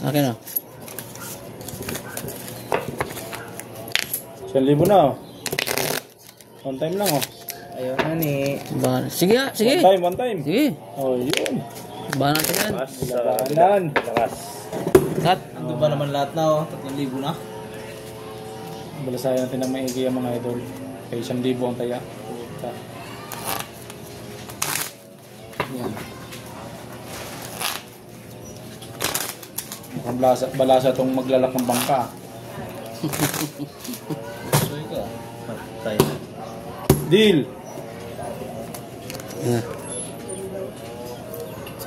Akin o. 1,000 na oh. One time lang oh. Ayaw na ni. Sige ha, sige. One time. Sige. Oh, yun. Bahan natin yan. Labanan. Cut. Ando ba naman lahat na oh? 3,000 na. Balasayan natin ng maigi ang mga idol. Kaya 1,000 ang taya. Yan. Mukhang balasa itong maglalak ng bangka. Soy ka. Patay. Deal!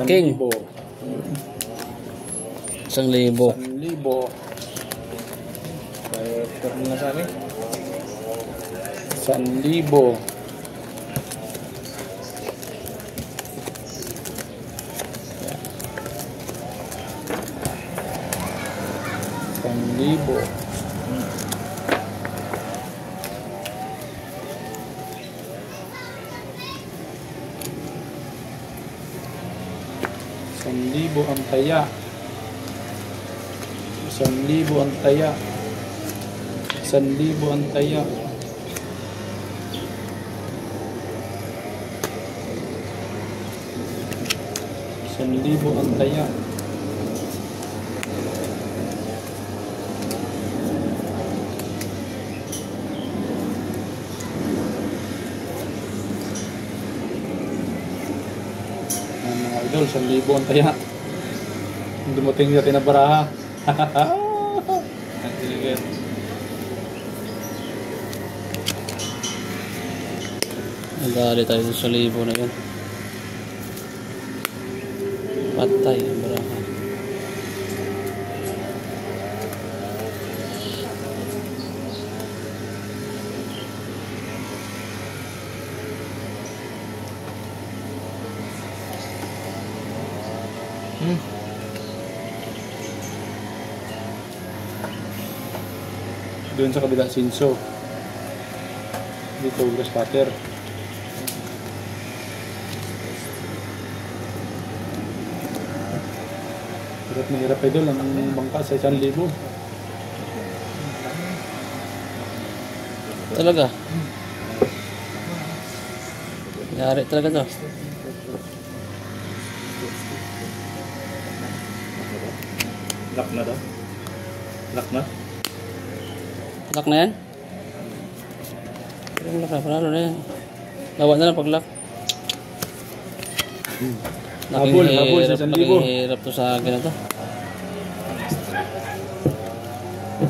King. 1,000. 1,000. Kaya turn na sa akin. 1,000. Libo. Libo ang taya. 1,000 ang taya. 1,000 ang taya. 1,000 ang taya. Mga idol, 1,000 ang taya. Dumating natin na baraha. Nagdali tayo sa 1,000 na yun. Patay ang baraha. Doon sa kabila sinso. Dito grass cutter. Hirap na hirap idol ang bangka sa 1,000. Talaga. Yari talaga to. Lock na daw. Lock na. Lock na yan? Yung lock na, panalo na yan. Lawa na lang pag lock. Habol sa 1,000. Hirap to sa akin na to.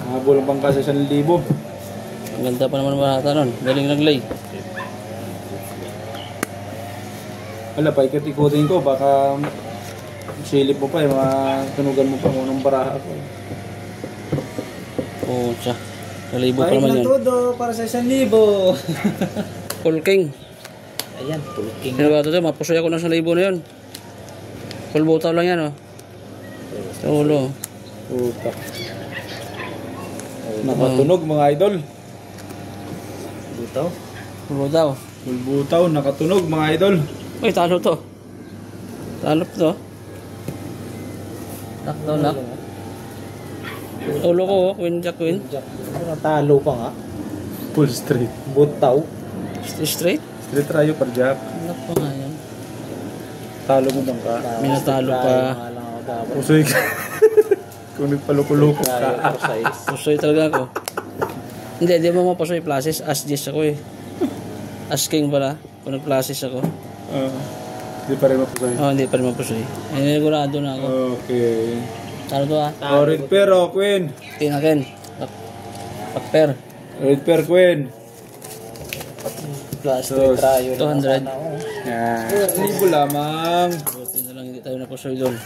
Habol ang bangka sa 1,000. Ang ganda pa naman ng bata nun. Galing naglay. Wala pa, ikot-ikotin ko. Baka silip mo pa eh. Matunugan mo pa kung anong baraha ko. Oo, siya. 1,000 pa naman yun. Todo para sa 1,000. Full king. Ayan, full king. Sino ba ito? Mapusoy ako ng 1,000 na yun. Full butaw lang yan, oh. Sa ulo. Puta. Nakatunog mga idol. Butaw. Full butaw. Full butaw, nakatunog mga idol. Uy, talo to. Talo to. Lock daw, lock. Ulo ko, oh. Queen, jack, queen. Natalo pa nga. Full straight. Butaw. Straight? Straight tayo per jack. Lock pa nga yan. Talo mo bangka. May natalo pa. Pusoy ka. Kung nagpaluko-luko ka. Pusoy talaga ako. Hindi, di mo mapasoy. Plasis. As Jess ako eh. As King pala. Kung nag-plasis ako. Hindi pa rin mapusoy. Hindi pa rin mapasoy. Negurado na ako. Okay. Talo to ah. Red pair o queen. Tinakin. Paper. Red pair queen. Plus 200. 200. Yan. 1,000 lamang. Buti na lang hindi tayo napasoy doon.